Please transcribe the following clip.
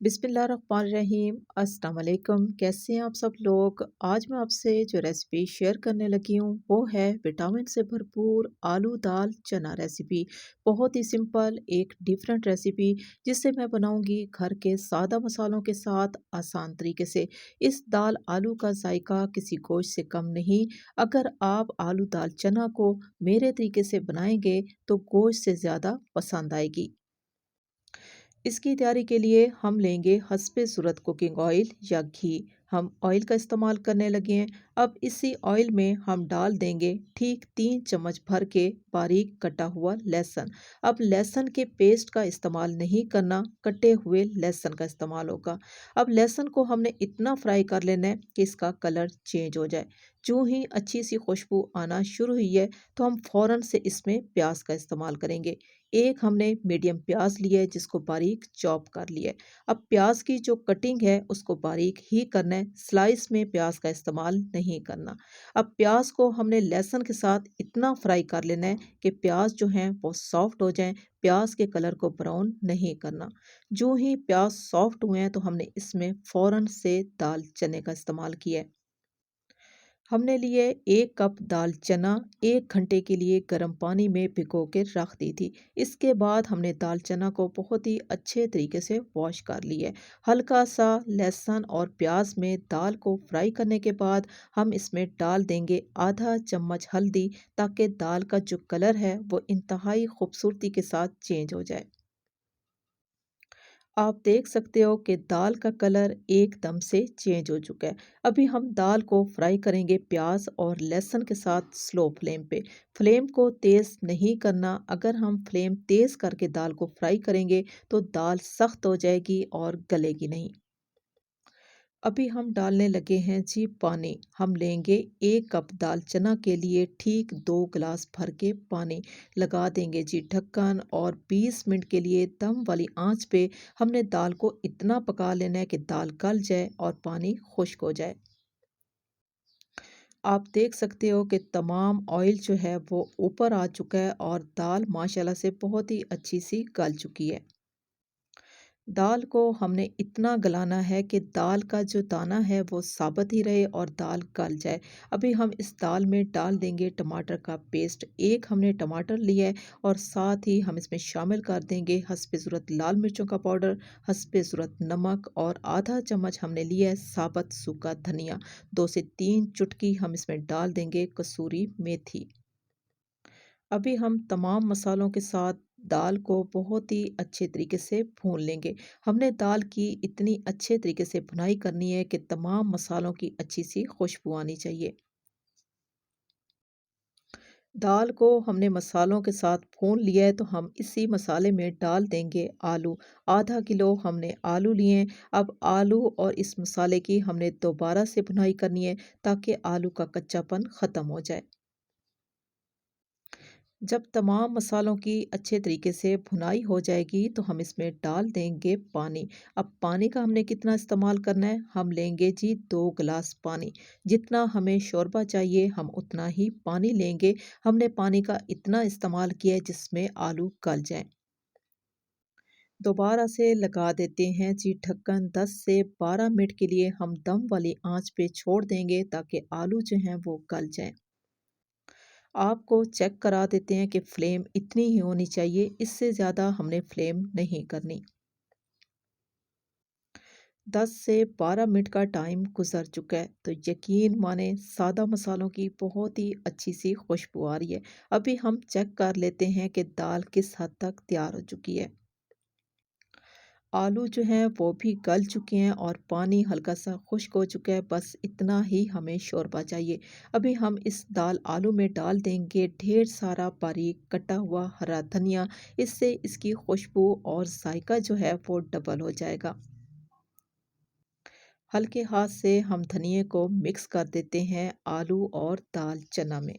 बिस्मिल्लाहिर्रहमानिर्रहीम। अस्सलाम वालेकुम। कैसे हैं आप सब लोग? आज मैं आपसे जो रेसिपी शेयर करने लगी हूँ वो है विटामिन से भरपूर आलू दाल चना रेसिपी। बहुत ही सिंपल एक डिफरेंट रेसिपी जिसे मैं बनाऊंगी घर के सादा मसालों के साथ आसान तरीके से। इस दाल आलू का जायका किसी गोश्त से कम नहीं। अगर आप आलू दाल चना को मेरे तरीके से बनाएंगे तो गोश्त से ज़्यादा पसंद आएगी। इसकी तैयारी के लिए हम लेंगे हस्बे ज़रूरत कुकिंग ऑयल या घी। हम ऑयल का इस्तेमाल करने लगे हैं। अब इसी ऑयल में हम डाल देंगे ठीक 3 चम्मच भर के बारीक कटा हुआ लहसुन। अब लहसुन के पेस्ट का इस्तेमाल नहीं करना, कटे हुए लहसुन का इस्तेमाल होगा। अब लहसुन को हमने इतना फ्राई कर लेना है कि इसका कलर चेंज हो जाए। जो ही अच्छी सी खुशबू आना शुरू हुई है तो हम फ़ौरन से इसमें प्याज का इस्तेमाल करेंगे। एक हमने मीडियम प्याज लिया है जिसको बारीक चॉप कर लिया है। अब प्याज की जो कटिंग है उसको बारीक ही करना है, स्लाइस में प्याज का इस्तेमाल नहीं करना। अब प्याज को हमने लहसुन के साथ इतना फ्राई कर लेना है कि प्याज जो हैं वो सॉफ्ट हो जाएं। प्याज के कलर को ब्राउन नहीं करना। जो ही प्याज सॉफ्ट हुए हैं तो हमने इसमें फ़ौरन से दाल चने का इस्तेमाल किया है। हमने लिए 1 कप दाल चना 1 घंटे के लिए गर्म पानी में भिगो के रख दी थी। इसके बाद हमने दाल चना को बहुत ही अच्छे तरीके से वॉश कर लिया है। हल्का सा लहसुन और प्याज में दाल को फ्राई करने के बाद हम इसमें डाल देंगे आधा चम्मच हल्दी, ताकि दाल का जो कलर है वो इंतहाई खूबसूरती के साथ चेंज हो जाए। आप देख सकते हो कि दाल का कलर एकदम से चेंज हो चुका है। अभी हम दाल को फ्राई करेंगे प्याज और लहसुन के साथ स्लो फ्लेम पे। फ्लेम को तेज़ नहीं करना। अगर हम फ्लेम तेज़ करके दाल को फ्राई करेंगे तो दाल सख्त हो जाएगी और गलेगी नहीं। अभी हम डालने लगे हैं जी पानी। हम लेंगे 1 कप दाल चना के लिए ठीक 2 गिलास भर के पानी। लगा देंगे जी ढक्कन और 20 मिनट के लिए दम वाली आंच पे हमने दाल को इतना पका लेना है कि दाल गल जाए और पानी खुश्क हो जाए। आप देख सकते हो कि तमाम ऑयल जो है वो ऊपर आ चुका है और दाल माशाल्लाह से बहुत ही अच्छी सी गल चुकी है। दाल को हमने इतना गलाना है कि दाल का जो दाना है वो साबुत ही रहे और दाल गल जाए। अभी हम इस दाल में डाल देंगे टमाटर का पेस्ट। एक हमने टमाटर लिया है और साथ ही हम इसमें शामिल कर देंगे हस्बे ज़रूरत लाल मिर्चों का पाउडर, हस्बे ज़रूरत नमक और आधा चम्मच हमने लिया है साबुत सूखा धनिया। 2 से 3 चुटकी हम इसमें डाल देंगे कसूरी मेथी। अभी हम तमाम मसालों के साथ दाल को बहुत ही अच्छे तरीके से भून लेंगे। हमने दाल की इतनी अच्छे तरीके से भुनाई करनी है कि तमाम मसालों की अच्छी सी खुशबू आनी चाहिए। दाल को हमने मसालों के साथ भून लिया है तो हम इसी मसाले में डाल देंगे आलू। आधा किलो हमने आलू लिए हैं। अब आलू और इस मसाले की हमने दोबारा से भुनाई करनी है ताकि आलू का कच्चापन ख़त्म हो जाए। जब तमाम मसालों की अच्छे तरीके से भुनाई हो जाएगी तो हम इसमें डाल देंगे पानी। अब पानी का हमने कितना इस्तेमाल करना है, हम लेंगे जी 2 गिलास पानी। जितना हमें शोरबा चाहिए हम उतना ही पानी लेंगे। हमने पानी का इतना इस्तेमाल किया है जिसमें आलू गल जाएं। दोबारा से लगा देते हैं जी ढक्कन। 10 से 12 मिनट के लिए हम दम वाली आंच पे छोड़ देंगे ताकि आलू जो हैं वो गल जाएं। आपको चेक करा देते हैं कि फ्लेम इतनी ही होनी चाहिए, इससे ज़्यादा हमने फ्लेम नहीं करनी। 10 से 12 मिनट का टाइम गुजर चुका है तो यकीन माने सादा मसालों की बहुत ही अच्छी सी खुशबू आ रही है। अभी हम चेक कर लेते हैं कि दाल किस हद तक तैयार हो चुकी है। आलू जो हैं वो भी गल चुके हैं और पानी हल्का सा खुश्क हो चुका है। बस इतना ही हमें शोरबा चाहिए। अभी हम इस दाल आलू में डाल देंगे ढेर सारा बारीक कटा हुआ हरा धनिया। इससे इसकी खुशबू और जायका जो है वो डबल हो जाएगा। हल्के हाथ से हम धनिए को मिक्स कर देते हैं आलू और दाल चना में।